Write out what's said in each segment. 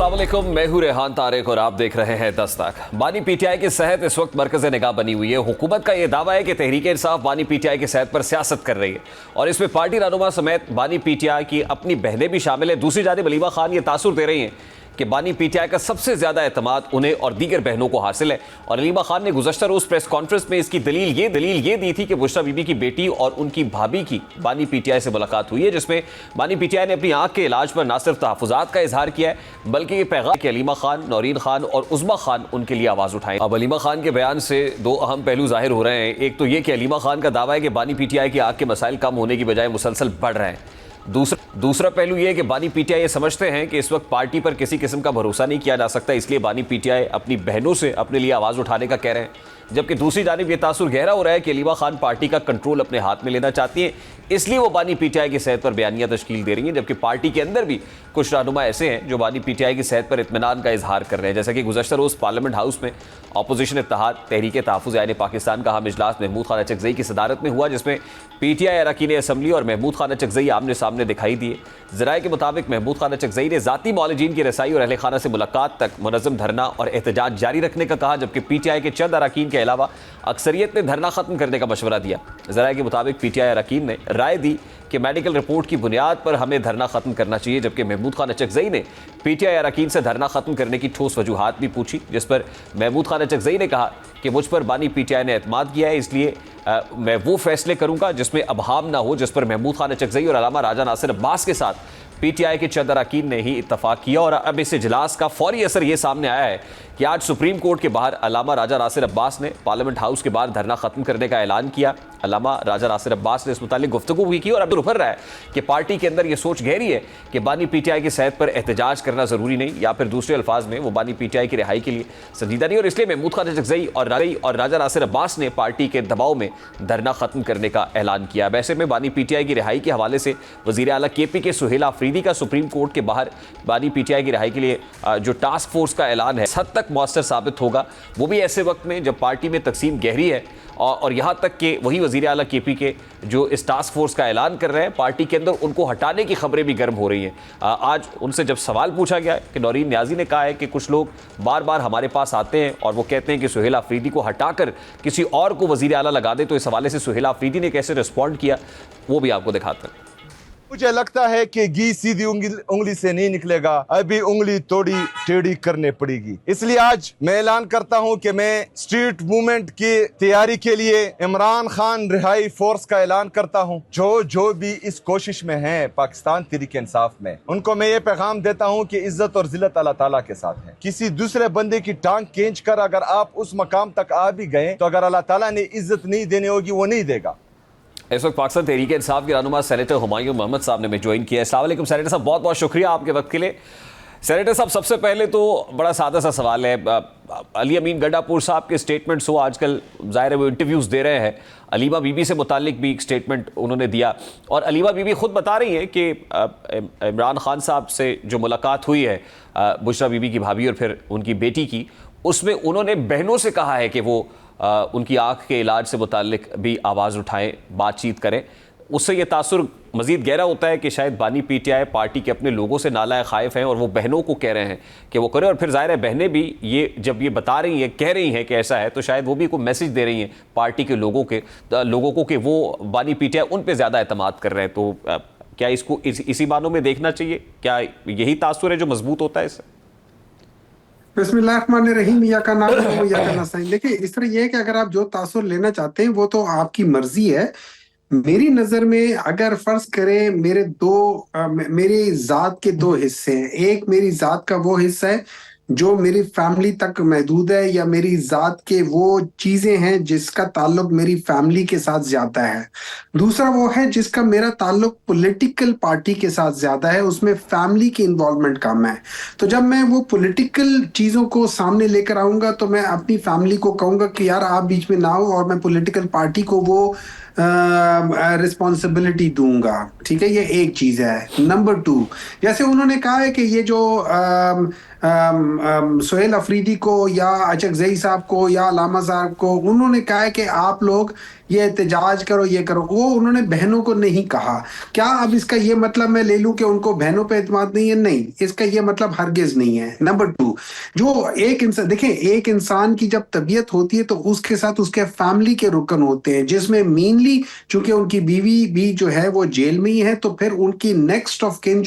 अस्सलाम वालेकुम, मैं हूं रेहान तारिक और आप देख रहे हैं दस्तक। बानी पीटीआई की सेहत इस वक्त मरकज़ निगाह बनी हुई है। हुकूमत का यह दावा है कि तहरीक इंसाफ बानी पीटीआई की सेहत पर सियासत कर रही है और इसमें पार्टी रहनुमा समेत बानी पीटीआई की अपनी बहनें भी शामिल हैं। दूसरी जानिब अलीमा खान ये तासुर दे रही हैं कि बानी पीटीआई का सबसे ज्यादा एतमाद उन्हें और दीगर बहनों को हासिल है। और अलीमा खान ने गुज़श्ता रोज प्रेस कॉन्फ्रेंस में इसकी दलील ये दी थी कि बुशरा बीबी की बेटी और उनकी भाभी की बानी पीटीआई से मुलाकात हुई है, जिसमें बानी पीटीआई ने अपनी आंख के इलाज पर न सिर्फ तहफ़्फ़ुज़ात का इजहार किया है बल्कि ये पैगाम कि अलीमा खान, नौरीन खान और उज़्मा खान उनके लिए आवाज़ उठाएं। अब अलीमा खान के बयान से दो अहम पहलू जाहिर हो रहे हैं। एक तो ये कि अलीमा खान का दावा है कि बानी पीटीआई की आंख के मसाइल कम होने की बजाय मुसलसल बढ़ रहे हैं। दूसरा पहलू यह है कि बानी पीटीआई ये समझते हैं कि इस वक्त पार्टी पर किसी किस्म का भरोसा नहीं किया जा सकता, इसलिए बानी पीटीआई अपनी बहनों से अपने लिए आवाज़ उठाने का कह रहे हैं। जबकि दूसरी जानिब यह तासुर गहरा हो रहा है कि अलीमा खान पार्टी का कंट्रोल अपने हाथ में लेना चाहती हैं, इसलिए वो बानी पीटीआई की सेहत पर बयानियां तश्कील दे रही हैं। जबकि पार्टी के अंदर भी कुछ रहनुमा ऐसे हैं जो बानी पीटीआई की सेहत पर इत्मीनान का इजहार कर रहे हैं। जैसा कि गुज़श्ता रोज़ पार्लियामेंट हाउस में अपोजिशन इत्तेहाद तहरीक तहफ़्फ़ुज़ आईन पाकिस्तान का अहम इजलास महमूद खान अचकज़ई की सदारत में हुआ, जिसमें पीटीआई अरकान असम्बली और महमूद खान अचकज़ई आमने सामने दिखाई दिए। ज़राए के मुताबिक महमूद खान अचकज़ई ने ज़ाती मौलजीन की रसाई और अहले खाना से मुलाकात तक मुनज़्ज़म धरना और एहतजाज जारी रखने का कहा, जबकि पीटीआई के चंद अरकान के अलावा अक्सरियत ने धरना खत्म करने का मशवरा दिया। ज़राए के मुताबिक पीटीआई अरकान ने राय दी कि मेडिकल रिपोर्ट की बुनियाद पर हमें धरना खत्म करना चाहिए, जबकि महमूद खान अचकज़ई ने पीटीआई अरकान से धरना खत्म करने की ठोस वजूहात भी पूछी, जिस पर महमूद खान अचकज़ई ने कहा कि मुझ पर बानी पीटीआई ने एतमाद किया है, इसलिए मैं वो फैसले करूंगा जिसमें अबहाम ना हो। जिस पर महमूद खान अचकज़ई और अल्लामा राजा नासिर अब्बास के साथ पीटीआई के चंद अरकान ने ही इत्तफाक किया। और अब इस इजलास का फौरी असर ये सामने आया है कि आज सुप्रीम कोर्ट के बाहर अल्लामा राजा नासिर अब्बास ने पार्लियामेंट हाउस के बाहर धरना खत्म करने का ऐलान किया। अल्लामा राजा नासिर अब्बास ने इस मुतालिक गुफ्तगू भी की और अब उभर रहा है कि पार्टी के अंदर ये सोच गहरी है कि बानी पीटीआई की सेहत पर एहतजाज करना जरूरी नहीं, या फिर दूसरे अल्फाज में वो बानी पीटीआई की रिहाई के लिए संजीदा नहीं। और इसलिए महमूद खान अचकज़ई और राजा नासिर अब्बास ने पार्टी के दबाव में धरना खत्म करने का ऐलान किया। वैसे में बानी पीटीआई की रिहाई के हवाले से वज़ीर आला केपी के सुहेला अफरीदी का सुप्रीम कोर्ट के बाहर बानी पीटीआई की रिहाई के लिए जो टास्क फोर्स का ऐलान है हद तक मौसर साबित होगा, वो भी ऐसे वक्त में जब पार्टी में तकसीम गहरी है और यहाँ तक कि वही वज़ीर आला केपी के जो इस टास्क फोर्स का ऐलान कर रहे हैं, पार्टी के अंदर उनको हटाने की खबरें भी गर्म हो रही हैं। आज उनसे जब सवाल पूछा गया कि नौरीन न्याजी ने कहा है कि कुछ लोग बार बार हमारे पास आते हैं और वो कहते हैं कि सुहेला अफरीदी को हटाकर किसी और को वज़ीर आला लगा दे, तो इस हवाले से सुहेला अफरीदी ने कैसे रिस्पॉन्ड किया वो भी आपको दिखाते हैं। मुझे लगता है कि घी सीधी उंगली से नहीं निकलेगा, अभी उंगली थोड़ी टेढ़ी करनी पड़ेगी। इसलिए आज मैं ऐलान करता हूं कि मैं स्ट्रीट मूवमेंट की तैयारी के लिए इमरान खान रिहाई फोर्स का ऐलान करता हूं। जो भी इस कोशिश में हैं पाकिस्तान तहरीक इंसाफ में, उनको मैं ये पैगाम देता हूं कि इज्जत और जिल्लत अल्लाह ताला के साथ है। किसी दूसरे बंदे की टांग खींच कर अगर आप उस मकाम तक आ भी गए तो अगर अल्लाह ताला ने इज्जत नहीं देनी होगी, वो नहीं देगा। इस वक्त पाकिस्तान तहरीक इंसाफ के रहनुमा सेनेटर हुमायूं मोहम्मद साहब ने मैं ज्वाइन किया है। अस्सलाम वालेकुम सेनेटर साहब, बहुत बहुत शुक्रिया आपके वक्त के लिए। सेनेटर साहब, सबसे पहले तो बड़ा सादा सा सवाल है, अली अमीन गंडापुर साहब के स्टेटमेंट्स हो आजकल ज़ाहिर है वो इंटरव्यूज़ दे रहे हैं, अलीमा बीबी से मुतालिक भी एक स्टेटमेंट उन्होंने दिया और अलीमा बीबी खुद बता रही हैं कि इमरान खान साहब से जो मुलाकात हुई है बुशरा बीबी की भाभी और फिर उनकी बेटी की, उसमें उन्होंने बहनों से कहा है कि वो उनकी आँख के इलाज से मुतालिक भी आवाज़ उठाएं, बातचीत करें। उससे ये तासुर मज़ीद गहरा होता है कि शायद बानी पीटीआई पार्टी के अपने लोगों से नालायक खाइफ हैं और वो बहनों को कह रहे हैं कि वो करें। और फिर ज़ाहिर है बहनें भी ये जब ये बता रही हैं, कह रही हैं कि ऐसा है, तो शायद वो भी कोई मैसेज दे रही हैं पार्टी के लोगों को कि वो बानी पीटीआई उन पर ज़्यादा एतमाद कर रहे हैं। तो क्या इसको इसी मानों में देखना चाहिए? क्या यही तासुर है जो मजबूत होता है इससे? बिस्मिल्लाहिर्रहमानिर्रहीम, या का नाम हो या का नस्ताइन। देखिए, इस तरह यह है कि अगर आप जो तासुर लेना चाहते हैं वो तो आपकी मर्जी है। मेरी नजर में अगर फर्ज करें मेरी जात के दो हिस्से हैं। एक मेरी जात का वो हिस्सा है जो मेरी फैमिली तक महदूद है, या मेरी जात के वो चीजें हैं जिसका ताल्लुक मेरी फैमिली के साथ ज्यादा है। दूसरा वो है जिसका मेरा ताल्लुक पॉलिटिकल पार्टी के साथ ज्यादा है, उसमें फैमिली की इन्वॉल्वमेंट कम है। तो जब मैं वो पॉलिटिकल चीजों को सामने लेकर आऊंगा तो मैं अपनी फैमिली को कहूंगा कि यार आप बीच में ना हो, और मैं पॉलिटिकल पार्टी को वो रिस्पॉन्सिबिलिटी दूंगा। ठीक है, ये एक चीज है। नंबर 2, जैसे उन्होंने कहा है कि ये जो सोहेल अफरीदी को या अचकजई साहब को या अलामा साहब को उन्होंने कहा है कि आप लोग ये एहतजाज करो, ये करो, वो उन्होंने बहनों को नहीं कहा। क्या अब इसका ये मतलब मैं ले लूं कि उनको बहनों पे एतमाद नहीं है? नहीं, इसका ये मतलब हरगिज नहीं है। नंबर 2, जो एक इंसान, देखिए एक इंसान की जब तबीयत होती है तो उसके साथ उसके फैमिली के रुकन होते हैं, जिसमें मेनली चूंकि उनकी बीवी भी जो है वो जेल में ही है, तो फिर उनकी नेक्स्ट ऑफ किन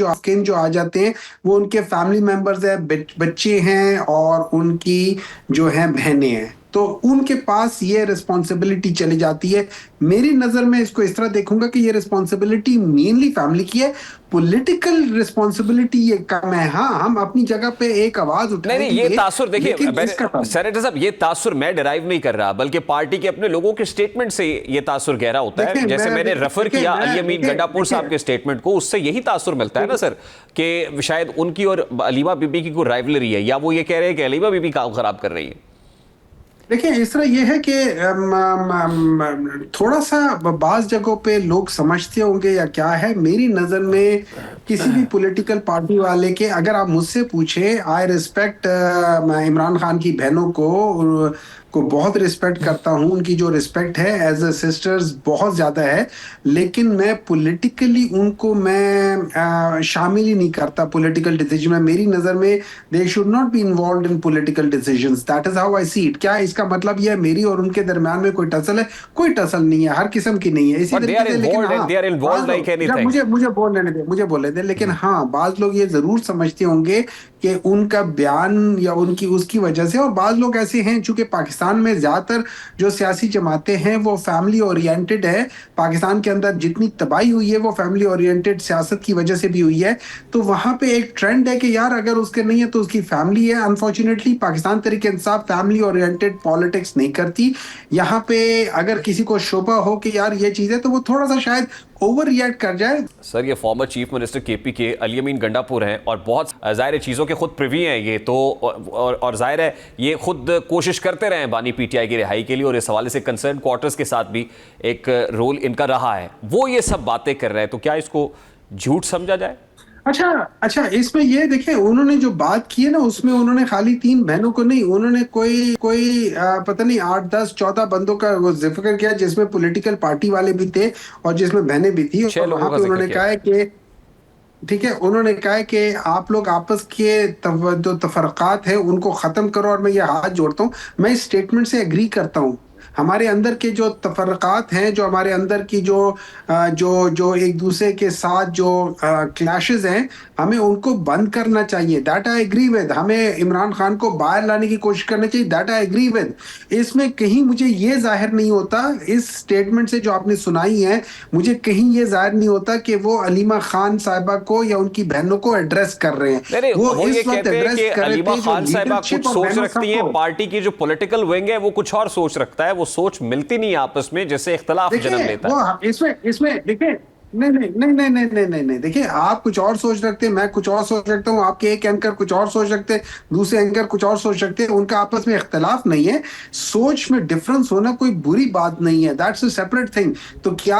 जो आ जाते हैं वो उनके फैमिली मेंबर्स है, बच्चे हैं और उनकी जो है बहनें हैं, तो उनके पास ये रिस्पॉन्सिबिलिटी चली जाती है। मेरी नजर में इसको इस तरह देखूंगा कि ये रिस्पॉन्सिबिलिटी मेनली फैमिली की है, पॉलिटिकल रिस्पॉन्सिबिलिटी ये कम है। हाँ, हम अपनी जगह पे एक आवाज उठाएं। नहीं, ये तासुर देखिए सेनेटर साहब, ये तासुर मैं डिराइव नहीं कर रहा, बल्कि पार्टी के अपने लोगों के स्टेटमेंट से ये तासुर गहरा होता है। जैसे मैंने रेफर किया अली अमीन गंडापुर साहब के स्टेटमेंट को, उससे यही तासुर मिलता है ना सर, कि शायद उनकी और अलीमा बीबी की कोई राइवलरी है, या वो ये कह रहे हैं कि अलीमा बीबी काम खराब कर रही है। देखिए इस तरह यह है कि थोड़ा सा बाज जगहों पे लोग समझते होंगे या क्या है। मेरी नजर में किसी भी पॉलिटिकल पार्टी वाले के, अगर आप मुझसे पूछे, आई रिस्पेक्ट इमरान खान की बहनों को बहुत रिस्पेक्ट करता हूं, उनकी जो रिस्पेक्ट है एज अ सिस्टर्स बहुत ज्यादा है, लेकिन मैं पॉलिटिकली उनको मैं शामिल ही नहीं करता पॉलिटिकल डिसीजन में। मेरी नजर में they should not be involved in political decisions, that is how I see it. क्या इसका मतलब यह है मेरी और उनके दरमियान में कोई टसल है? कोई टसल नहीं है, हर किस्म की नहीं है। इसी तरीके से लेकिन मुझे बोलने दे, लेकिन हाँ, बाज लोग ये जरूर समझते होंगे कि उनका बयान या उनकी उसकी वजह से, और बाज लोग ऐसे हैं चूंकि पाकिस्तान में ज्यादातर जो सियासी जमातें हैं वो फैमिली ओरिएंटेड है, पाकिस्तान के अंदर जितनी तबाही हुई है वो फैमिली ओरिएंटेड सियासत की वजह से भी हुई है, तो वहां पे एक ट्रेंड है कि यार अगर उसके नहीं है तो उसकी फैमिली है। अनफॉर्चुनेटली पाकिस्तान तरीके इंसाफ फैमिली ओरिएंटेड पॉलिटिक्स नहीं करती। यहाँ पे अगर किसी को शोभा हो कि यार ये चीज है, तो वो थोड़ा सा शायद ओवर रिएक्ट कर जाए। सर, ये फॉर्मर चीफ मिनिस्टर केपी के अली अमीन गंडापुर हैं और बहुत जाहिर चीज़ों के खुद प्रिवी हैं ये तो, और जाहिर है ये खुद कोशिश करते रहे हैं बानी पीटीआई की रिहाई के लिए, और इस हवाले से कंसर्न क्वार्टर्स के साथ भी एक रोल इनका रहा है। वो ये सब बातें कर रहे हैं, तो क्या इसको झूठ समझा जाए? अच्छा, इसमें ये देखिए उन्होंने जो बात की है ना, उसमें उन्होंने खाली 3 बहनों को नहीं, उन्होंने कोई पता नहीं 8, 10, 14 बंदों का वो जिक्र किया, जिसमें पॉलिटिकल पार्टी वाले भी थे और जिसमें बहनें भी थी। और वहां पे उन्होंने कहा है कि ठीक है, उन्होंने कहा है कि आप लोग आपस के जो तफरकात है उनको खत्म करो, और मैं ये हाथ जोड़ता हूँ, मैं इस स्टेटमेंट से एग्री करता हूँ। हमारे अंदर के जो तफरकात हैं, जो हमारे अंदर की जो एक दूसरे के साथ जो क्लैशेस हैं, हमें उनको बंद करना चाहिए, दैट आई एग्री विद। हमें इमरान खान को बाहर लाने की कोशिश करनी चाहिए, दैट आई एग्री विद। इसमें कहीं मुझे ये जाहिर नहीं होता, इस स्टेटमेंट से जो आपने सुनाई है, मुझे कहीं ये जाहिर नहीं होता कि वो अलीमा खान साहिबा को या उनकी बहनों को एड्रेस कर रहे हैं। वो ये कहते हैं कि अलीमा खान साहिबा कुछ सोच रखती हैं, पार्टी की जो पॉलिटिकल विंग है वो कुछ और सोच रखता है, वो सोच मिलती नहीं आपस में, जिससे इख्तलाफ जन्म लेता है। इसमें देखिए नहीं, देखिए आप कुछ और सोच रखते हैं, मैं कुछ और सोच रखता हूँ, आपके एक एंकर कुछ और सोच रखते हैं, दूसरे एंकर कुछ और सोच रखते हैं, उनका आपस में इख्तलाफ नहीं है। सोच में डिफरेंस होना कोई बुरी बात नहीं है, दैट्स अ सेपरेट थिंग। तो क्या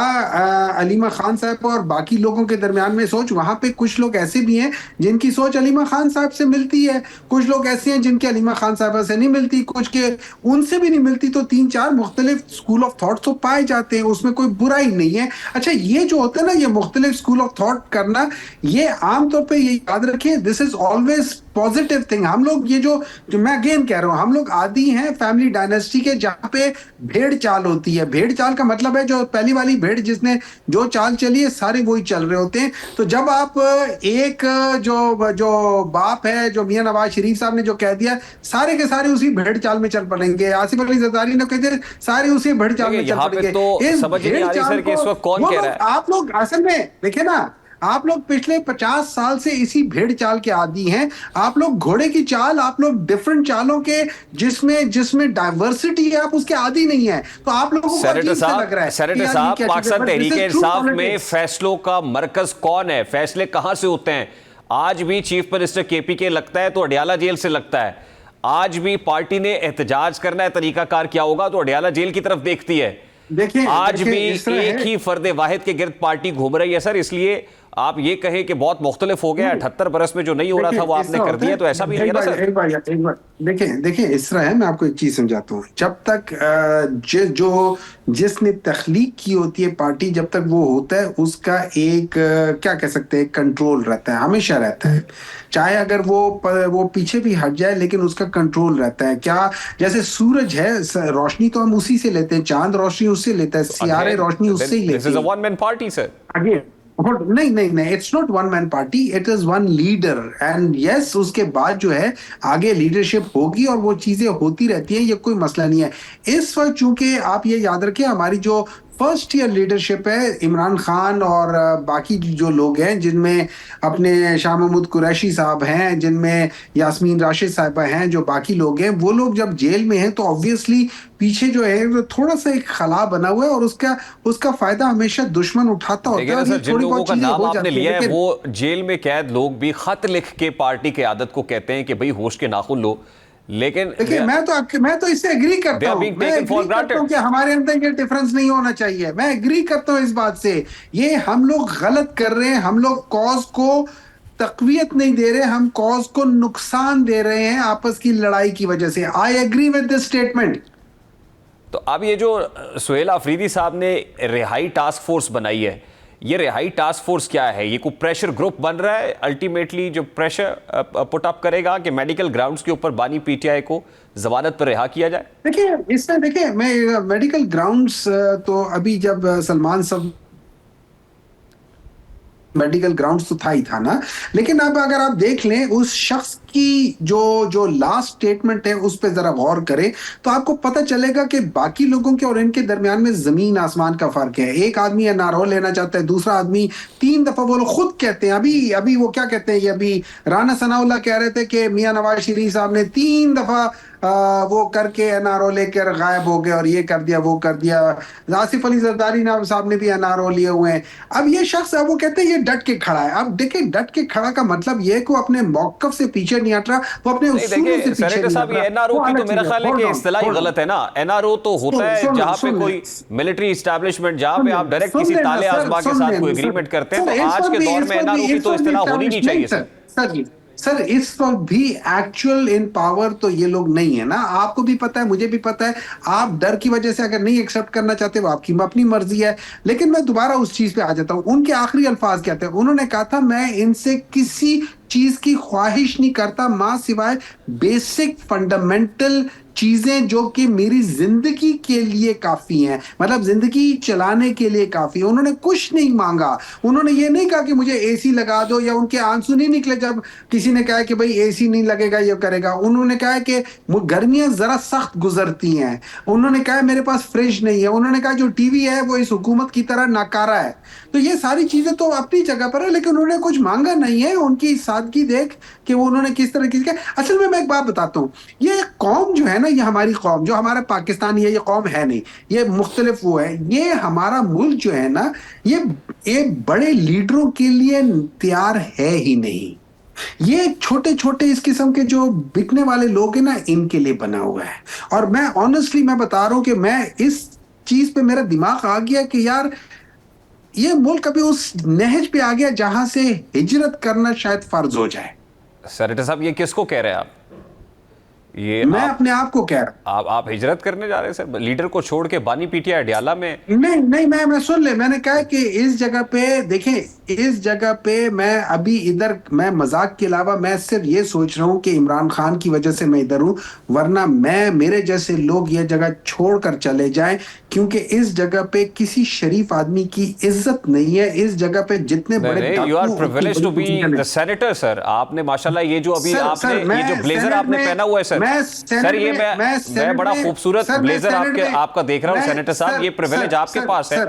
अलीमा खान साहब और बाकी लोगों के दरमियान में सोच, वहां पे कुछ लोग ऐसे भी हैं जिनकी सोच अलीमा खान साहब से मिलती है, कुछ लोग ऐसे हैं जिनकी अलीमा खान साहब से नहीं मिलती, कुछ के उनसे भी नहीं मिलती, तो 3-4 मुख्तलिफ स्कूल ऑफ थॉट तो पाए जाते हैं, उसमें कोई बुराई नहीं है। अच्छा, ये जो होता है ना, ये मुख्तलिफ स्कूल ऑफ थॉट करना, ये आमतौर पे ये याद रखिए, this is always positive thing. हम लोग ये जो मैं अगेन कह रहा हूं, हम लोग आदी हैं फैमिली डायनेस्टी के, जहां पे भेड़ चाल होती है। भेड़ चाल का मतलब है जो पहली वाली भेड़ जिसने जो चाल चली है, सारे वही चल रहे होते हैं। तो जब आप एक जो बाप है, जो मियां नवाज शरीफ साहब ने जो कह दिया, सारे के सारे उसी भेड़ चाल में चल पड़ेंगे। आसिफ अली जरदारी ने कह दिया, सारे उसी भेड़ चाल में चल पड़ेंगे। तो समझ नहीं आ रही सर कि इस वक्त कौन कह रहा है। आप लोग असल में देखिए ना, आप लोग पिछले 50 साल से इसी भेड़ चाल के आदी हैं। आप लोग घोड़े की चाल, आप लोग डिफरेंट चालों के जिसमें डाइवर्सिटी है, आप उसके आदी नहीं है। तो आप लोगों को सेनेटर साहब, पाकिस्तान तहरीक-ए-इंसाफ में फैसलों का मरकज कौन है? फैसले कहां से होते हैं? आज भी चीफ मिनिस्टर केपी के लगता है तो अडयाला जेल से लगता है। आज भी पार्टी ने एहतजाज करना है, तरीकाकार क्या होगा तो अडयाला जेल की तरफ देखती है। देखिए आज भी इस तरह एक है। ही फर्द वाहिद के गिर्द पार्टी घूम रही है सर, इसलिए आप ये कहें कि बहुत मुख्तलिफ हो गया, 78 बरस में जो नहीं हो रहा था वो आपने कर दिया, तो ऐसा भी नहीं है ना सर? एक बार देखिए इस तरह है, मैं आपको एक चीज समझाता हूँ। जब तक जिसने तख्लीक की होती है पार्टी, जब तक वो होता है उसका एक क्या कह सकते हैं, कंट्रोल रहता है, हमेशा रहता है। चाहे अगर वो पीछे भी हट जाए लेकिन उसका कंट्रोल रहता है। क्या, जैसे सूरज है, रोशनी तो हम उसी से लेते हैं, चांद रोशनी उससे लेता है, सियारे रोशनी उससे ही दिस लेते इज अ हैं। One man party sir. Again नहीं, it's not one man party, it is one leader. And yes, उसके बाद जो है आगे लीडरशिप होगी और वो चीजें होती रहती हैं, ये कोई मसला नहीं है। इस वक्त चूंकि आप ये याद रखें, हमारी जो फर्स्ट ईयर लीडरशिप है, इमरान खान और बाकी जो लोग हैं, जिनमें अपने शाह महमूद कुरैशी साहब हैं, जिनमें यास्मीन राशिद साहिबा हैं, जो बाकी लोग हैं, वो लोग जब जेल में हैं तो ऑब्वियसली पीछे जो है वो थोड़ा सा एक खला बना हुआ है और उसका फायदा हमेशा दुश्मन उठाता होता है। ना और सर, ये जिन थोड़ी लोगों बहुत का चीजें नाम हो आपने जाती लिया हैं, है लेकिन वो जेल में कैद लोग भी खत लिख के पार्टी के आदत को कहते हैं कि भाई होश के नाखून लो, लेकिन देखिए मैं तो इससे एग्री they करता are हूँ। being मैं taken for एग्री करता हूँ granted. कि हमारे अंदर ये डिफरेंस नहीं होना चाहिए। मैं एग्री करता हूँ इस बात से। ये हम लोग गलत कर रहे हैं, हम लोग कॉज को तकवीयत नहीं दे रहे, हम कॉज को नुकसान दे रहे हैं आपस की लड़ाई की वजह से। I agree with this statement. तो अब ये जो सुहेल अफरीदी साहब ने रिहाई टास्क फोर्स बनाई है, ये रिहाई टास्क फोर्स क्या है? ये कोई प्रेशर ग्रुप बन रहा है अल्टीमेटली जो प्रेशर पुट अप करेगा कि मेडिकल ग्राउंड्स के ऊपर बानी पीटीआई को जमानत पर रिहा किया जाए? देखिए इसमें देखिए, मैं मेडिकल ग्राउंड्स तो अभी जब सलमान सब मेडिकल ग्राउंड्स तो था ही था ना, लेकिन अब अगर आप देख लें उस शख्स की जो लास्ट स्टेटमेंट है उस पर जरा गौर करें तो आपको पता चलेगा कि बाकी लोगों के और इनके दरमियान में जमीन आसमान का फर्क है। एक आदमी एनआरओ लेना चाहता है, दूसरा आदमी 3 दफा, वो लोग खुद कहते हैं, अभी वो क्या कहते हैं, ये अभी राना सनाउल्लाह कह रहे थे कि मियां नवाज शरीफ साहब ने 3 दफा वो करके एनआरओ लेकर गायब हो गए और ये कर दिया वो कर दिया। आसिफ अली जरदारी साहब ने भी एनआरओ लिए हुए हैं। अब ये शख्स, अब वो कहते हैं ये डट के खड़ा है। अब देखिए, डट के खड़ा का मतलब ये है कि वो अपने मौकफ से पीछे नहीं हट रहा, वो अपने नहीं, उसूलों से देखिए पीछे सेनेटर नहीं साहब, हट ये रहा। एनआरओ वो की तो अलग मेरा चीज़ है। ख्याल है कि इस्तिलाही गलत है ना। एनआरओ तो होता है जहां पे कोई मिलिट्री एस्टैब्लिशमेंट, जहां पे आप डायरेक्ट किसी ताले आजमा के साथ कोई एग्रीमेंट करते हैं, तो आज के दौर में एनआरओ की तो इस्तिलाह होनी नहीं चाहिए सर। सर इस वक्त भी एक्चुअल इन पावर तो ये लोग नहीं है ना। आपको भी पता है, मुझे भी पता है। आप डर की वजह से अगर नहीं एक्सेप्ट करना चाहते, वो आपकी अपनी मर्जी है। लेकिन मैं दोबारा उस चीज पे आ जाता हूं। उनके आखिरी अल्फाज क्या थे? उन्होंने कहा था, मैं इनसे किसी चीज की ख्वाहिश नहीं करता मां सिवाय बेसिक फंडामेंटल चीजें जो कि मेरी जिंदगी के लिए काफी हैं, मतलब जिंदगी चलाने के लिए काफी है। उन्होंने कुछ नहीं मांगा। उन्होंने ये नहीं कहा कि मुझे एसी लगा दो, या उनके आंसू नहीं निकले जब किसी ने कहा कि भाई एसी नहीं लगेगा ये करेगा। उन्होंने कहा कि गर्मियां जरा सख्त गुजरती हैं। उन्होंने कहा मेरे पास फ्रिज नहीं है। उन्होंने कहा जो टीवी है वो इस हुकूमत की तरह नाकारा है। तो ये सारी चीजें तो अपनी जगह पर है, लेकिन उन्होंने कुछ मांगा नहीं है। उनकी सादगी देख कि वो उन्होंने किस तरह की। असल में मैं एक बात बताता हूँ, ये कौम जो है ना, ये हमारी कौम जो हमारा पाकिस्तानी है, ये कौम है नहीं, ये मुख्तलिफ वो है। ये हमारा मुल्क जो है ना, ये बड़े लीडरों के लिए तैयार है ही नहीं। ये छोटे छोटे इस किस्म के जो बिकने वाले लोग हैं ना, इनके लिए बना हुआ है। और मैं ऑनेस्टली मैं बता रहा हूं कि मैं इस चीज पे मेरा दिमाग आ गया कि यार ये मुल्क अभी उस नहज पे आ गया जहां से हिजरत करना शायद फर्ज हो जाए। सेनेटर साहब, ये किसको कह रहे हैं आप? ये मैं अपने आप को कह रहा हूं। आप हिजरत करने जा रहे हैं सर, लीडर को छोड़ के बानी पीटीआई अडियाला में? नहीं, मैं सुन ले, मैंने कहा कि इस जगह पे देखें, इस जगह पे मैं अभी इधर, मैं मजाक के अलावा मैं सिर्फ ये सोच रहा हूं कि इमरान खान की वजह से मैं इधर हूं, वरना मेरे जैसे लोग ये जगह छोड़कर चले जाएं, क्योंकि इस जगह पे किसी शरीफ आदमी की इज्जत नहीं है। इस जगह पे जितने बड़े you are privileged to be the senator sir. आपने माशाल्लाह ये जो अभी आपने ये जो ब्लेजर आपने पहना हुआ है सर, ये मैं बड़ा खूबसूरत ब्लेजर आपका देख रहा हूँ सेनेटर साहब। ये प्रिविलेज आपके पास है,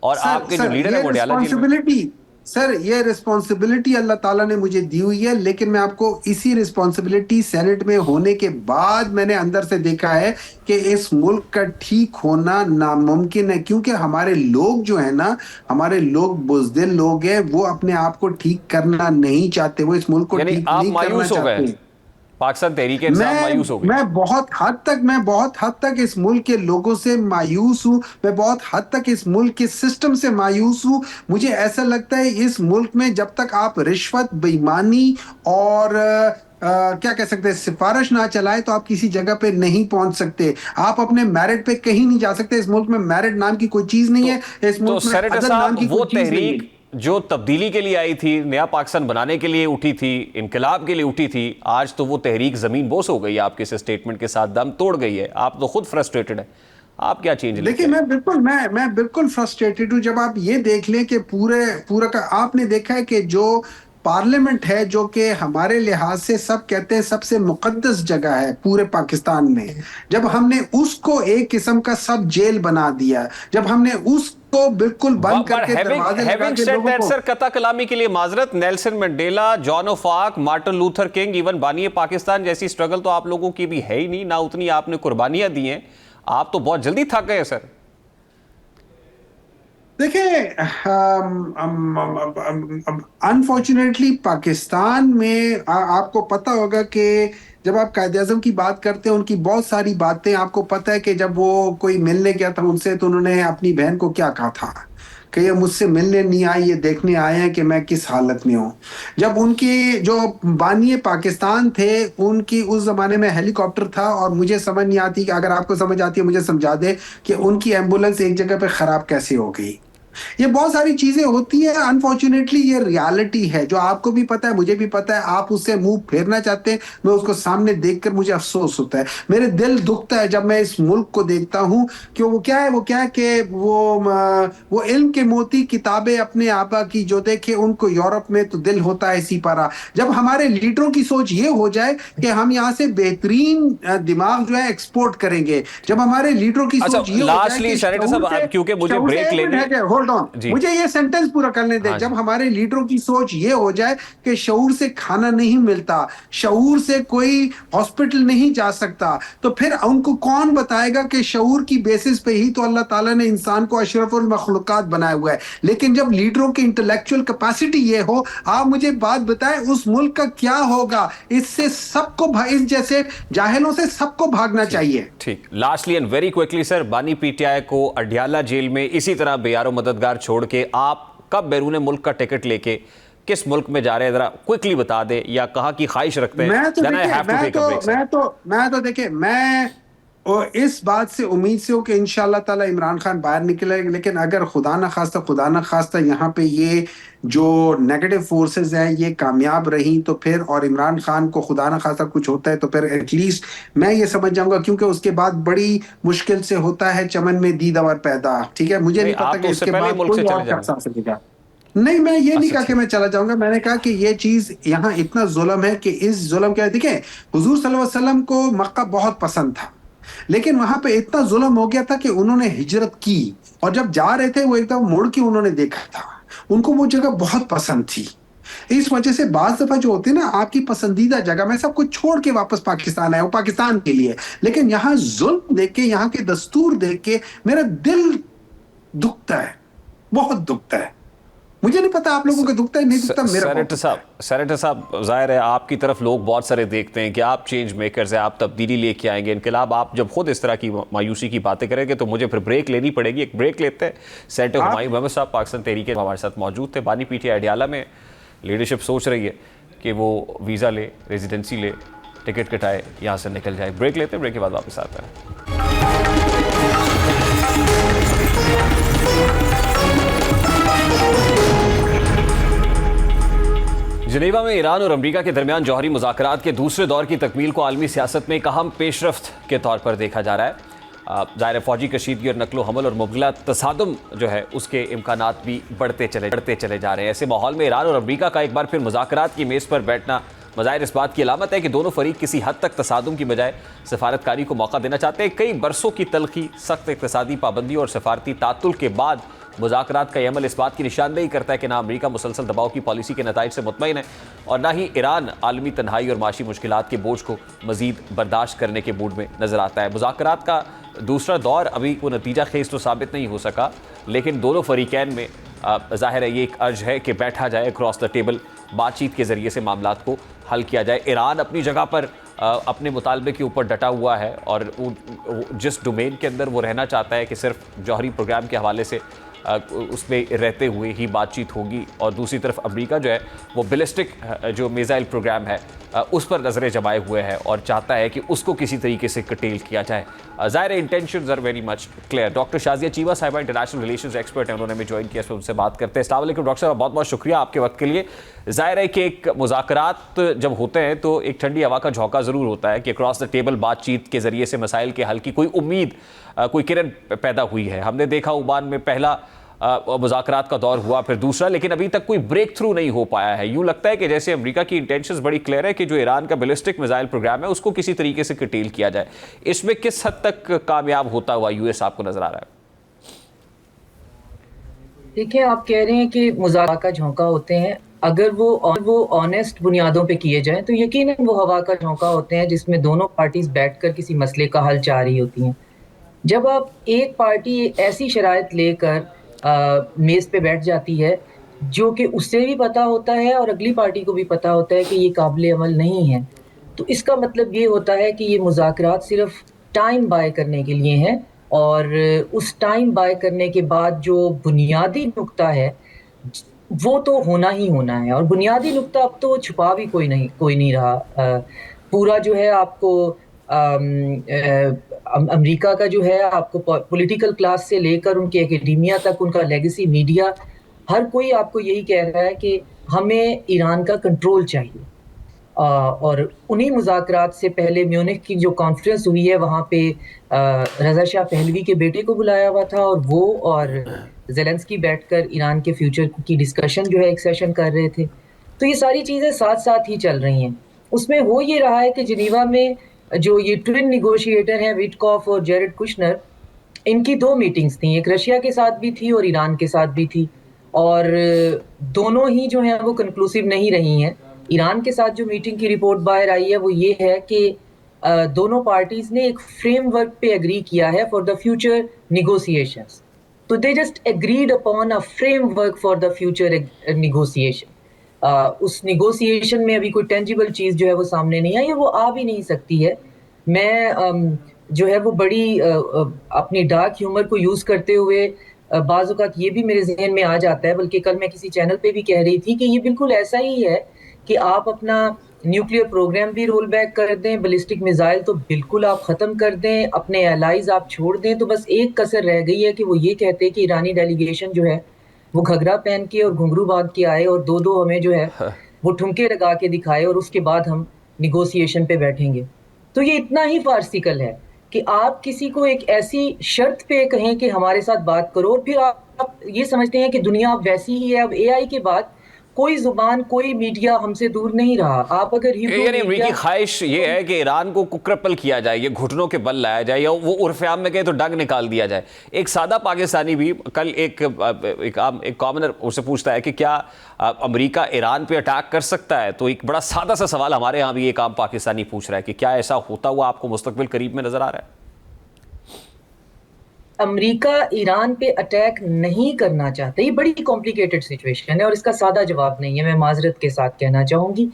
और आपके जो लीडर है वो अडियाला जेल में। सर ये रिस्पॉन्सिबिलिटी अल्लाह ताला ने मुझे दी हुई है, लेकिन मैं आपको इसी रिस्पॉन्सिबिलिटी सेनेट में होने के बाद मैंने अंदर से देखा है कि इस मुल्क का ठीक होना नामुमकिन है, क्योंकि हमारे लोग जो है ना, हमारे लोग बुज़दिल लोग हैं, वो अपने आप को ठीक करना नहीं चाहते, वो इस मुल्क को ठीक नहीं करना चाहते। पाकिस्तान तहरीक इंसाफ मायूस हो गई। मैं बहुत हद तक इस मुल्क के लोगों से मायूस हूं। मैं बहुत हद तक इस मुल्क के सिस्टम से मायूस हूं। मुझे ऐसा लगता है इस मुल्क में जब तक आप रिश्वत, बेईमानी और क्या कह सकते हैं, सिफारिश ना चलाए तो आप किसी जगह पे नहीं पहुंच सकते। आप अपने मेरिट पे कहीं नहीं जा सकते। इस मुल्क में मेरिट नाम की कोई चीज नहीं है। इस मुल्क में सेनेटर अदल नाम की साहब, वो कोई चीज नहीं है। तहरीक जो तब्दीली के लिए आई थी, नया पाकिस्तान बनाने के लिए उठी थी, इनकलाब के लिए उठी थी, आज तो वो तहरीक जमीन बोस हो गई है। आपके इस स्टेटमेंट के साथ दम तोड़ गई है। आप तो खुद फ्रस्ट्रेटेड है। आप क्या चेंज देखिए, मैं बिल्कुल फ्रस्ट्रेटेड हूं जब आप ये देख लें कि पूरा का आपने देखा है कि जो पार्लियामेंट है, जो कि हमारे लिहाज से सब कहते हैं सबसे मुकद्दस जगह है पूरे पाकिस्तान में, जब हमने उसको एक किस्म का सब जेल बना दिया, जब हमने उसको बिल्कुल बंद करके दरवाजे लगा के लोगों को। सर, कता कलामी के लिए माजरत। Nelson Mandela, Joan of Arc, Martin Luther King, even बानी पाकिस्तान जैसी स्ट्रगल तो आप लोगों की भी है ही नहीं, ना उतनी आपने कुर्बानियां दी हैं। आप तो बहुत जल्दी थक गए सर। देखिए, अनफॉर्चुनेटली पाकिस्तान में आपको पता होगा कि जब आप कायद-ए-आज़म की बात करते हैं, उनकी बहुत सारी बातें आपको पता है कि जब वो कोई मिलने गया था उनसे तो उन्होंने अपनी बहन को क्या कहा था कि ये मुझसे मिलने नहीं आई, ये देखने आए हैं कि मैं किस हालत में हूँ। जब उनकी जो बानी पाकिस्तान थे, उनकी उस जमाने में हेलीकॉप्टर था और मुझे समझ नहीं आती कि अगर आपको समझ आती है मुझे समझा दे कि उनकी एम्बुलेंस एक जगह पे खराब कैसे हो गई। ये बहुत सारी चीजें होती है। अनफॉर्चुनेटली ये रियलिटी है जो आपको भी पता है, मुझे भी पता है। आप उससे मुंह फेरना चाहते हैं, मैं उसको सामने देखकर मुझे अफसोस होता है, मेरे दिल दुखता है जब मैं इस मुल्क को देखता हूं कि वो क्या है कि वो इल्म के मोती किताबें अपने आबा की जो देखे उनको यूरोप में तो दिल होता है इसी पारा। जब हमारे लीडरों की सोच ये हो जाए कि हम यहाँ से बेहतरीन दिमाग जो है एक्सपोर्ट करेंगे, जब हमारे लीडरों की सोच ये हो जाए क्योंकि मुझे ब्रेक लेने, मुझे ये सेंटेंस पूरा करने दे। जब हमारे लीडरों की सोच ये हो जाए कि शऊर से खाना नहीं मिलता, शऊर से कोई हॉस्पिटल नहीं जा सकता, तो फिर उनको कौन बताएगा कि शऊर की बेसिस पे ही तो अल्लाह ताला ने इंसान को अशरफुल मखलूकात बनाया हुआ है। लेकिन जब लीडरों की इंटेलेक्चुअल कैपेसिटी ये हो, आप मुझे बात बताएं उस मुल्क का क्या होगा। इससे सबको, इस जैसे जाहिलों से सबको भागना चाहिए। ठीक, lastly and very quickly sir, बानी पीटीआई को अडयाला जेल में इसी तरह बेयारो मददगार छोड़ के आप कब बैरून मुल्क का टिकट लेके किस मुल्क में जा रहे हैं, जरा क्विकली बता दे, या कहाँ की ख्वाहिश रखते हैं? मैं और इस बात से उम्मीद से हो कि इंशाल्लाह ताला इमरान खान बाहर निकलेगा। लेकिन अगर खुदा न खास्ता यहाँ पे ये जो नेगेटिव फोर्सेस हैं ये कामयाब रही तो फिर, और इमरान खान को खुदा न खास्ता कुछ होता है तो फिर एटलीस्ट मैं ये समझ जाऊंगा, क्योंकि उसके बाद बड़ी मुश्किल से होता है चमन में दीदावर पैदा। ठीक है, मुझे नहीं पता कि इसके बाद कोई और शख्स आ सकेगा। नहीं, मैं ये नहीं कहा कि मैं चला जाऊंगा। मैंने कहा कि ये चीज यहाँ इतना जुल्म है कि इस जुल्म के, देखिए हुजूर सल्लल्लाहु अलैहि वसल्लम को मक्का बहुत पसंद था, लेकिन वहां पे इतना जुल्म हो गया था कि उन्होंने हिजरत की, और जब जा रहे थे वो एकदम मुड़ के उन्होंने देखा था। उनको वो जगह बहुत पसंद थी। इस वजह से बाज दफा जो होती है ना, आपकी पसंदीदा जगह, मैं सब कुछ छोड़ के वापस पाकिस्तान आया हूँ पाकिस्तान के लिए, लेकिन यहाँ जुल्म देख के, यहाँ के दस्तूर देख के मेरा दिल दुखता है, बहुत दुखता है। मुझे नहीं पता आप लोगों को दुखता है नहीं दुखता, मेरा सेनेटर साहब, जाहिर है आपकी तरफ लोग बहुत सारे देखते हैं कि आप चेंज मेकर्स हैं, आप तब्दीली लेके आएंगे, इनकलाब। आप जब खुद इस तरह की मायूसी की बातें करेंगे तो मुझे फिर ब्रेक लेनी पड़ेगी। एक ब्रेक लेते हैं। सेनेटर हुमायूं मोहम्मद साहब पाकिस्तान तहरीक हमारे साथ मौजूद थे। बानी पीटीआई अडयाला में लीडरशिप सोच रही है कि वो वीज़ा ले, रेजिडेंसी ले, टिकट कटाए, यहाँ से निकल जाए। ब्रेक लेते हैं, ब्रेक के बाद वापस आते हैं। जिनेवा में ईरान और अमेरिका के दरमियान जौहरी मुज़ाकरात के दूसरे दौर की तकमील को आलमी सियासत में एक अहम पेशरफ्त के तौर पर देखा जा रहा है। ज़ाहिर फौजी कशीदगी और नकलो हमल और मुबला तसादुम जो है उसके इम्कानात भी बढ़ते चले जा रहे हैं। ऐसे माहौल में ईरान और अमेरिका का एक बार फिर मुज़ाकरात की मेज़ पर बैठना बज़ाहिर इस बात की अलामत है कि दोनों फरीक किसी हद तक तसादुम की बजाय सफारतकारी को मौका देना चाहते हैं। कई बरसों की तलखी, सख्त इक़्तिसादी पाबंदी और सफारती तातुल के बाद मुज़ाकरात का अमल इस बात की निशानदेही करता है कि ना अमेरिका मुसलसल दबाव की पॉलिसी के नताइज से मुतमईन है और ना ही ईरान आलमी तन्हाई और माशी मुश्किलात के बोझ को मजीद बर्दाश्त करने के मूड में नजर आता है। मुज़ाकरात का दूसरा दौर अभी वो नतीजा खेज तो साबित नहीं हो सका, लेकिन दोनों फरीकैन में ज़ाहिर है ये एक अर्ज है कि बैठा जाए, क्रॉस द टेबल बातचीत के ज़रिए से मामलात को हल किया जाए। ईरान अपनी जगह पर अपने मुतालबे के ऊपर डटा हुआ है और जिस डोमेन के अंदर वो रहना चाहता है कि सिर्फ जौहरी प्रोग्राम के हवाले से उसमें रहते हुए ही बातचीत होगी, और दूसरी तरफ अमेरिका जो है वो बैलिस्टिक जो मिसाइल प्रोग्राम है उस पर नज़रें जमाए हुए है और चाहता है कि उसको किसी तरीके से कटेल किया जाए। ज़ाहिर intentions are very much clear. Doctor Shazia Cheema साहिबा इंटरनेशनल रिलेशंस एक्सपर्ट हैं, उन्होंने हमें ज्वाइन किया, उनसे बात करते हैं। अस्सलाम वालेकुम डॉक्टर साहब, बहुत बहुत शुक्रिया आपके वक्त के लिए। ज़ाहिर है कि एक मुज़ाकरात जब होते हैं तो एक ठंडी हवा का झोंका ज़रूर होता है कि अक्रॉस द टेबल बातचीत के ज़रिए से मसाइल के हल की कोई उम्मीद, कोई किरण पैदा हुई है। हमने देखा ओमान में पहला मुज़ाकरात का दौर हुआ, फिर दूसरा, लेकिन अभी तक कोई ब्रेक थ्रू नहीं हो पाया है। यूँ लगता है कि जैसे अमेरिका की इंटेंशंस बड़ी क्लियर है कि जो ईरान का बैलिस्टिक मिसाइल प्रोग्राम है उसको किसी तरीके से कटेल किया जाए। इसमें किस हद तक कामयाब होता हुआ यूएस आपको नजर आ रहा है? देखिए, आप कह रहे हैं कि मुज़ाकरा का झोंका होते हैं, अगर वो ऑनेस्ट बुनियादों पे किए जाएं तो यकीनन वो हवा का झोंका होते हैं जिसमें दोनों पार्टीज बैठकर किसी मसले का हल चाह रही होती हैं। जब आप एक पार्टी ऐसी शराइत लेकर मेज पे बैठ जाती है जो कि उससे भी पता होता है और अगली पार्टी को भी पता होता है कि ये काबिल अमल नहीं है, तो इसका मतलब ये होता है कि ये मुज़ाकरात सिर्फ टाइम बाय करने के लिए हैं, और उस टाइम बाय करने के बाद जो बुनियादी नुक्ता है वो तो होना ही होना है। और बुनियादी नुक्ता अब तो छुपा भी कोई नहीं रहा। पूरा जो है आपको अमेरिका का जो है आपको पॉलिटिकल क्लास से लेकर उनके एकेडमिया तक, उनका लेगेसी मीडिया, हर कोई आपको यही कह रहा है कि हमें ईरान का कंट्रोल चाहिए। और उन्हीं मुज़ाकरात से पहले म्यूनिख की जो कॉन्फ्रेंस हुई है वहाँ पे रज़ा शाह पहलवी के बेटे को बुलाया हुआ था, और वो और ज़ेलेंस्की बैठकर ईरान के फ्यूचर की डिस्कशन जो है एक सेशन कर रहे थे। तो ये सारी चीज़ें साथ साथ ही चल रही हैं। उसमें हो ये रहा है कि जिनीवा में जो ये ट्विन निगोशिएटर हैं विटकॉफ और जेरेड कुशनर, इनकी 2 मीटिंग्स थी, एक रशिया के साथ भी थी और ईरान के साथ भी थी, और दोनों ही जो हैं वो कंक्लूसिव नहीं रही हैं। ईरान के साथ जो मीटिंग की रिपोर्ट बाहर आई है वो ये है कि दोनों पार्टीज ने एक फ्रेमवर्क पे एग्री किया है फॉर द फ्यूचर निगोशिएशंस। तो they just agreed upon a framework for the future negotiation. उस निगोशिएशन में अभी कोई टेंजिबल चीज़ जो है वो सामने नहीं आई और वो आ भी नहीं सकती है। मैं जो है वो बड़ी अपनी डार्क ह्यूमर को यूज़ करते हुए बाज़ औक़ात ये भी मेरे जहन में आ जाता है, बल्कि कल मैं किसी चैनल पे भी कह रही थी कि ये बिल्कुल ऐसा ही है कि आप अपना न्यूक्लियर प्रोग्राम भी रोल बैक कर दें, बैलिस्टिक मिसाइल तो बिल्कुल आप ख़त्म कर दें, अपने एलाइज आप छोड़ दें, तो बस एक कसर रह गई है कि वो ये कहते हैं कि ईरानी डेलीगेशन जो है वो घघरा पहन के और घुंघरू बांध के आए और दो हमें जो है वो ठुमके लगा के दिखाए और उसके बाद हम निगोशिएशन पे बैठेंगे। तो ये इतना ही फार्सिकल है कि आप किसी को एक ऐसी शर्त पे कहें कि हमारे साथ बात करो, और फिर आप ये समझते हैं कि दुनिया अब वैसी ही है। अब एआई के बाद कोई जुबान, कोई मीडिया हमसे दूर नहीं रहा। आप अगर यानी अमेरिकी ख्वाहिश ये है कि ईरान को कुक्रपल किया जाए, ये घुटनों के बल लाया जाए, या वो उर्फ आम में कहे तो डंग निकाल दिया जाए। एक सादा पाकिस्तानी भी कल एक कॉमनर उससे पूछता है कि क्या अमेरिका ईरान पे अटैक कर सकता है, तो एक बड़ा सादा सा सवाल हमारे यहाँ भी एक आम पाकिस्तानी पूछ रहा है कि क्या ऐसा होता हुआ आपको मुस्तकबिल करीब में नजर आ रहा है? अमेरिका ईरान पे अटैक नहीं करना चाहता। ये बड़ी कॉम्प्लिकेटेड सिचुएशन है और इसका सादा जवाब नहीं है, मैं माजरत के साथ कहना चाहूँगी।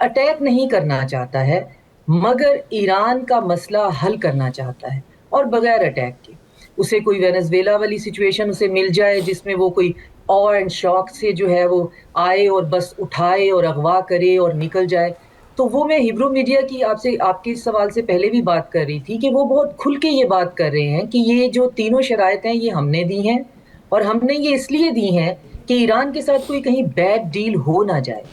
अटैक नहीं करना चाहता है, मगर ईरान का मसला हल करना चाहता है, और बगैर अटैक के। उसे कोई वेनेजुएला वाली सिचुएशन उसे मिल जाए जिसमें वो कोई ऑ एंड शॉक से जो है वो आए और बस उठाए और अगवा करे और निकल जाए, तो वो मैं हिब्रू मीडिया की आपके इस सवाल से पहले भी बात कर रही थी कि वो बहुत खुल के ये बात कर रहे हैं कि ये जो तीनों शराइत हैं ये हमने दी हैं, और हमने ये इसलिए दी हैं कि ईरान के साथ कोई कहीं बैड डील हो ना जाए,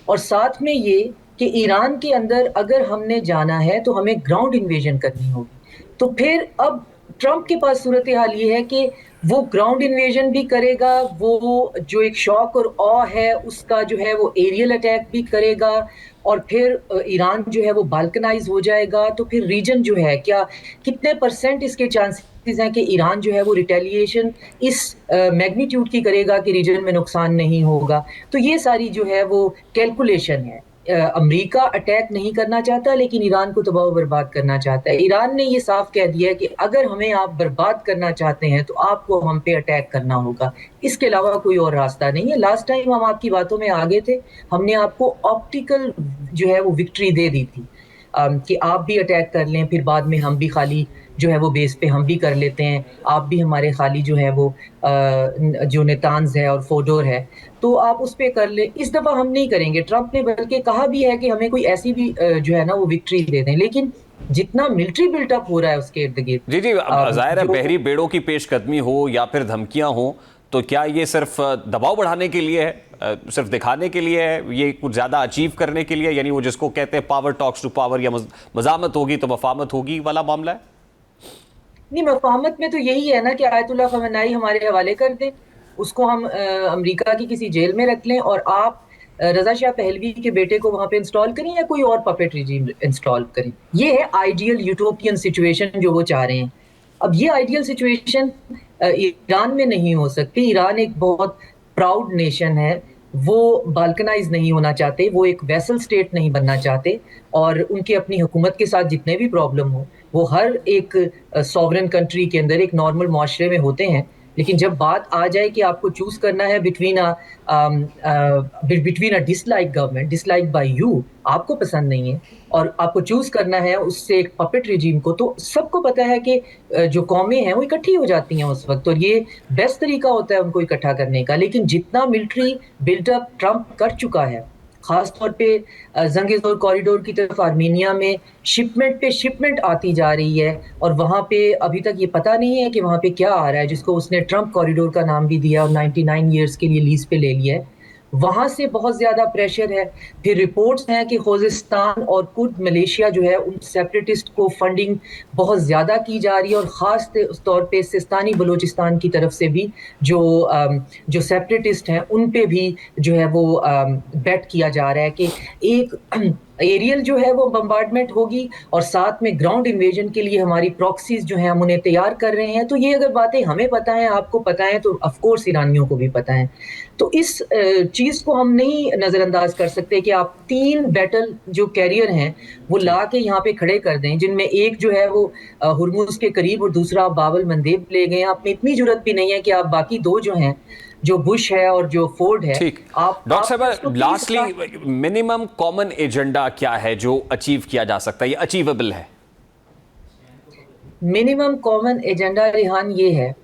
और साथ में ये कि ईरान के अंदर अगर हमने जाना है तो हमें ग्राउंड इन्वेजन करनी होगी। तो फिर अब ट्रंप के पास सूरत हाल ये है कि वो ग्राउंड इन्वेजन भी करेगा, वो जो एक शॉक और ऑ है उसका जो है वो एरियल अटैक भी करेगा, और फिर ईरान जो है वो बाल्कनाइज हो जाएगा। तो फिर रीजन जो है कितने % इसके चांसेस हैं कि ईरान जो है वो रिटेलिएशन इस मैग्नीट्यूड की करेगा कि रीजन में नुकसान नहीं होगा। तो ये सारी जो है वो कैलकुलेशन है। अमेरिका अटैक नहीं करना चाहता, लेकिन ईरान को तबाह बर्बाद करना चाहता है। ईरान ने ये साफ कह दिया है कि अगर हमें आप बर्बाद करना चाहते हैं तो आपको हम पे अटैक करना होगा, इसके अलावा कोई और रास्ता नहीं है। लास्ट टाइम हम आपकी बातों में आगे थे, हमने आपको ऑप्टिकल जो है वो विक्ट्री दे दी थी। कि आप भी अटैक कर लें, फिर बाद में हम भी खाली जो है वो बेस पे हम भी कर लेते हैं, आप भी हमारे खाली जो है वो जो नेतान्स है और फोडोर है तो आप उस पे कर ले। इस दफ़ा हम नहीं करेंगे। ट्रंप ने बल्कि कहा भी है कि हमें कोई ऐसी भी जो है ना वो विक्ट्री दे दें, लेकिन जितना मिलिट्री बिल्टअप हो रहा है उसके इर्द गिर्द जी जाहिर है बहरी बेड़ों की पेशकदमी हो या फिर धमकियां हो तो क्या ये सिर्फ दबाव बढ़ाने के लिए है, सिर्फ दिखाने के लिए है, ये कुछ ज्यादा अचीव करने के लिए, यानी वो जिसको कहते हैं पावर टॉक्स टू पावर या मजामत होगी तो मफामत होगी वाला मामला है? नहीं, मफाहमत में तो यही है ना कि आयतुल्लाह खamenei हमारे हवाले कर दें, उसको हम अमेरिका की किसी जेल में रख लें और आप रजा शाह पहलवी के बेटे को वहां पे इंस्टॉल करें या कोई और पपेट रिजीम इंस्टॉल करें। ये है आइडियल यूटोपियन सिचुएशन जो वो चाह रहे हैं। अब ये आइडियल सिचुएशन ईरान में नहीं हो सकती। ईरान एक बहुत प्राउड नेशन है, वो बाल्कनाइज नहीं होना चाहते, वो एक वेसल स्टेट नहीं बनना चाहते और उनकी अपनी हुकूमत के साथ जितने भी प्रॉब्लम हो वो हर एक सॉवरेन कंट्री के अंदर एक नॉर्मल माशरे में होते हैं। लेकिन जब बात आ जाए कि आपको चूज करना है between a dislike government, dislike by you, आपको पसंद नहीं है, और आपको चूज करना है उससे एक पपेट रिजीम को, तो सबको पता है कि जो कौमें हैं वो इकट्ठी हो जाती हैं उस वक्त और ये बेस्ट तरीका होता है उनको इकट्ठा करने का। लेकिन जितना मिलिट्री बिल्डअप ट्रंप कर चुका है, खास तौर पे जंग-ए-ज़ोर कॉरिडोर की तरफ आर्मीनिया में शिपमेंट पे शिपमेंट आती जा रही है और वहाँ पे अभी तक ये पता नहीं है कि वहाँ पे क्या आ रहा है, जिसको उसने ट्रंप कॉरिडोर का नाम भी दिया और 99 ईयर्स के लिए लीज पे ले लिया है। वहाँ से बहुत ज़्यादा प्रेशर है। फिर रिपोर्ट्स हैं कि खोजिस्तान और कुर्द मलेशिया जो है उन सेपरेटिस्ट को फंडिंग बहुत ज़्यादा की जा रही है और ख़ास तौर पे सिस्तानी बलूचिस्तान की तरफ से भी जो सेपरेटिस्ट हैं उन पे भी जो है वो बेट किया जा रहा है कि एक एरियल जो है वो बम्बार्डमेंट होगी और साथ में ग्राउंड इन्वेजन के लिए हमारी प्रॉक्सीज जो हैं हम उन्हें तैयार कर रहे हैं। तो ये अगर बातें हमें पता है, आपको पता है, तो ऑफ कोर्स ईरानियों को भी पता है। तो इस चीज़ को हम नहीं नज़रअंदाज कर सकते कि आप 3 बैटल जो कैरियर हैं वो ला के यहाँ पे खड़े कर दें, जिनमें एक जो है वो हुर्मुज़ के करीब और दूसरा बाबल मंदेब ले गए। आप में इतनी जरूरत भी नहीं है कि आप बाकी 2 जो हैं, जो बुश है और जो फोर्ड है, ठीक। डॉक्टर साहब, लास्टली मिनिमम कॉमन एजेंडा क्या है जो अचीव किया जा सकता है, ये अचीवेबल है? मिनिमम कॉमन एजेंडा रिहान ये है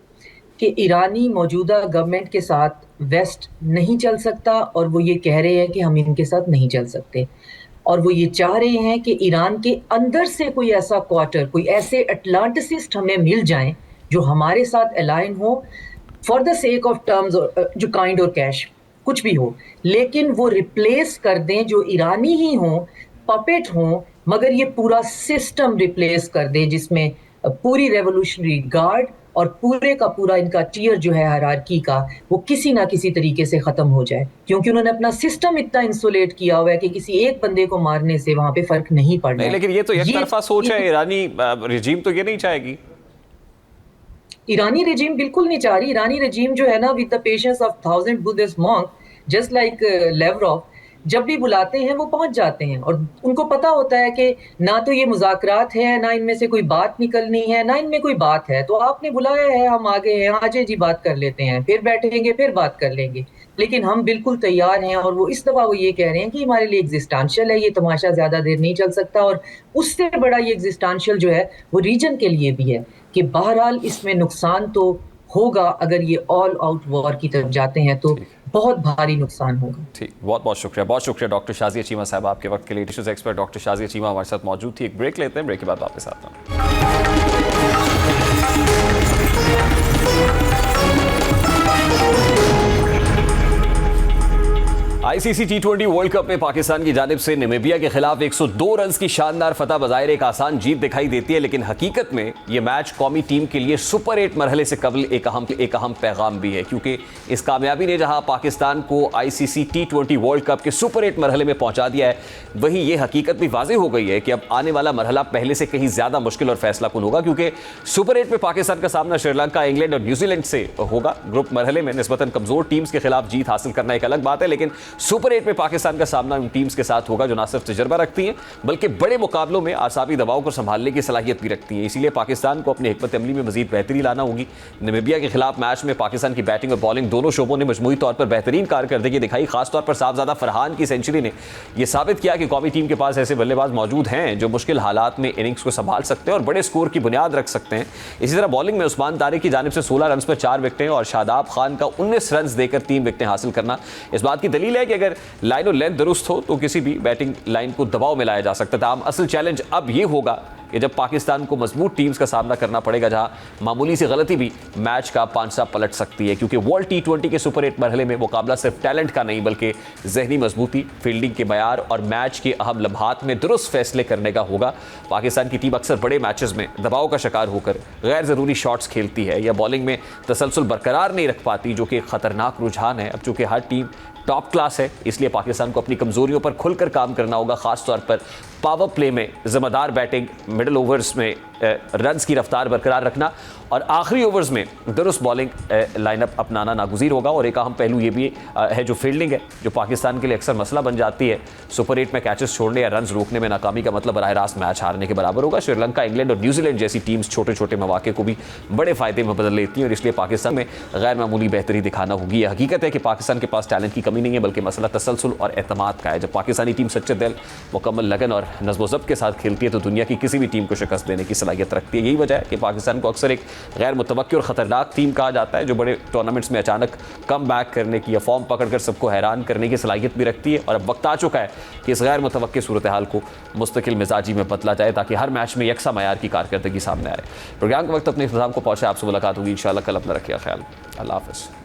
कि ईरानी मौजूदा गवर्नमेंट के साथ वेस्ट नहीं चल सकता और वो ये कह रहे हैं कि हम इनके साथ नहीं चल सकते, और वो ये चाह रहे हैं कि ईरान के अंदर से कोई ऐसा क्वार्टर, कोई ऐसे अटलांटिसिस्ट हमें मिल जाएं जो हमारे साथ अलाइन हो for the sake of terms, जो काइंड और कैश कुछ भी हो, लेकिन वो रिप्लेस कर दें, जो ईरानी ही हों, पपेट हों, मगर ये पूरा सिस्टम रिप्लेस कर दें जिसमें पूरी रेवोल्यूशनरी गार्ड और पूरे का पूरा इनका टियर जो है हायरार्की का वो किसी ना किसी तरीके से ख़त्म हो जाए, क्योंकि उन्होंने अपना सिस्टम इतना इंसुलेट किया हुआ है कि किसी एक बंदे को मारने से वहाँ पे फ़र्क नहीं पड़ना। लेकिन ये तो एक तरफा सोच है, ईरानी रिजीम तो ये नहीं चाहेगी। ईरानी रिजीम बिल्कुल नहीं चाह रही। ईरानी रिजीम जो है ना, with the patience of 1000 Buddhist monk, just like Lavrov, जब भी बुलाते हैं वो पहुंच जाते हैं और उनको पता होता है कि ना तो ये मुज़ाकरात है, ना इनमें से कोई बात निकलनी है, ना इनमें कोई बात है। तो आपने बुलाया है, हम आगे हैं, आजे जी बात कर लेते हैं, फिर बैठेंगे, फिर बात कर लेंगे, लेकिन हम बिल्कुल तैयार हैं। और वो इस दफ़ा वो ये कह रहे हैं कि हमारे लिए एग्जिस्टेंशियल है, ये तमाशा ज़्यादा देर नहीं चल सकता, और उससे बड़ा ये एग्जिस्टेंशियल जो है वो रीजन के लिए भी है कि बहरहाल इसमें नुकसान तो होगा। अगर ये ऑल आउट वॉर की तरफ जाते हैं तो बहुत भारी नुकसान होगा। ठीक, बहुत बहुत शुक्रिया डॉक्टर शाज़िया चीमा साहब आपके वक्त के लिए। Issues expert doctor Shazia Cheema हमारे साथ मौजूद थी। एक ब्रेक लेते हैं, ब्रेक के बाद वापस आते हैं। आईसीसी टी20 वर्ल्ड कप में पाकिस्तान की जानिब से नामीबिया के खिलाफ 102 रन की शानदार फतह बज़ाहिर एक आसान जीत दिखाई देती है, लेकिन हकीकत में यह मैच कौमी टीम के लिए सुपर 8 मरहले से कबल एक अहम पैगाम भी है, क्योंकि इस कामयाबी ने जहां पाकिस्तान को आईसीसी टी20 वर्ल्ड कप के सुपर 8 मरहले में पहुंचा दिया है, वहीं यह हकीकत भी वाज़ेह हो गई है कि अब आने वाला मरहला पहले से कहीं ज्यादा मुश्किल और फैसलाकुन होगा, क्योंकि सुपर 8 में पाकिस्तान का सामना श्रीलंका, इंग्लैंड और न्यूजीलैंड से होगा। ग्रुप मरहले में निस्बतन कमजोर टीम्स के खिलाफ जीत हासिल करना एक अलग बात है, लेकिन सुपर 8 में पाकिस्तान का सामना उन टीम्स के साथ होगा जो ना सिर्फ तजर्बा रखती हैं बल्कि बड़े मुकाबलों में आसाबी दबाव को संभालने की सलाहियत भी रखती हैं। इसीलिए पाकिस्तान को अपनी हिकमत अमली में मजीद बेहतरी लाना होगी। नामीबिया के खिलाफ मैच में पाकिस्तान की बैटिंग और बॉलिंग दोनों शोबों ने मजमूई तौर पर बेहतरीन कारकर्दगी दिखाई। खासतौर पर साहबजादा फरहान की सेंचुरी ने यह साबित किया कि कौमी टीम के पास ऐसे बल्लेबाज मौजूद हैं जो मुश्किल हालात में इनिंग्स को संभाल सकते हैं और बड़े स्कोर की बुनियाद रख सकते हैं। इसी तरह बॉलिंग में उस्मान तारिक की जानिब से 16 रन पर 4 विकेटें और शादाब खान का 19 रन देकर 3 विकेटें हासिल करना इस बात की दलील है कि अगर लाइन और लेंथ दुरुस्त हो तो किसी भी बैटिंग लाइन को दबाव में लाया जा सकता था। असल चैलेंज अब यह होगा कि जब पाकिस्तान को मजबूत टीम्स का सामना करना पड़ेगा जहां मामूली सी गलती भी मैच का पांचा पलट सकती है, क्योंकि वर्ल्ड T20 के सुपर 8 मरहले में मुकाबला सिर्फ टैलेंट का नहीं बल्कि जहनी मजबूती, फील्डिंग के मयार और मैच के अहम लम्हात में दुरुस्त फैसले करने का होगा। पाकिस्तान की टीम अक्सर बड़े मैचेस में दबाव का शिकार होकर गैर ज़रूरी शॉट्स खेलती है या बॉलिंग में तसलसल बरकरार नहीं रख पाती, जो कि एक खतरनाक रुझान है। अब चूंकि हर टीम टॉप क्लास है इसलिए पाकिस्तान को अपनी कमजोरियों पर खुलकर काम करना होगा, खासतौर पर पावर प्ले में जिम्मेदार बैटिंग, मिडिल ओवर्स में रन्स की रफ्तार बरकरार रखना और आखिरी ओवर्स में दुरुस्त बॉलिंग लाइनअप अपनाना नागुज़ीर होगा। और एक अहम पहलू ये भी है जो फील्डिंग है, जो पाकिस्तान के लिए अक्सर मसला बन जाती है। सुपर 8 में कैचेस छोड़ने या रन्स रोकने में नाकामी का मतलब बराह रास्त मैच हारने के बराबर होगा। श्रीलंका, इंग्लैंड और न्यूजीलैंड जैसी टीम्स छोटे छोटे मौके को भी बड़े फायदे में बदल लेती हैं और इसलिए पाकिस्तान में गैर मामूली बेहतरी दिखाना होगी। यह हकीकत है कि पाकिस्तान के पास टैलेंट की कमी नहीं है बल्कि मसला तसलसल और एतमाद का है। जब पाकिस्तानी टीम सच्चे दिल, मुकम्मल लगन और नज़्म ज़ब्त के साथ खेलती है तो दुनिया की किसी भी टीम को शिकस्त देने की सलाहियत रखती है। यही वजह है कि पाकिस्तान को अक्सर एक गैर मुतवक्किर और ख़तरनाक टीम कहा जाता है जो बड़े टूर्नामेंट्स में अचानक कम बैक करने की या फॉर्म पकड़कर सबको हैरान करने की सलाहियत भी रखती है। और अब वक्त आ चुका है कि इस गैर मुतवक्किर सूरत हाल को मुस्तकिल मिजाजी में बदला जाए ताकि हर मैच में यकसा मयार की कारकर्दगी सामने आए। प्रोग्राम के वक्त अपने इख्तिताम को पहुंचे। आपसे मुलाकात होगी इंशाअल्लाह कल। अपना रखिए ख्याल। अल्लाह हाफ़िज़।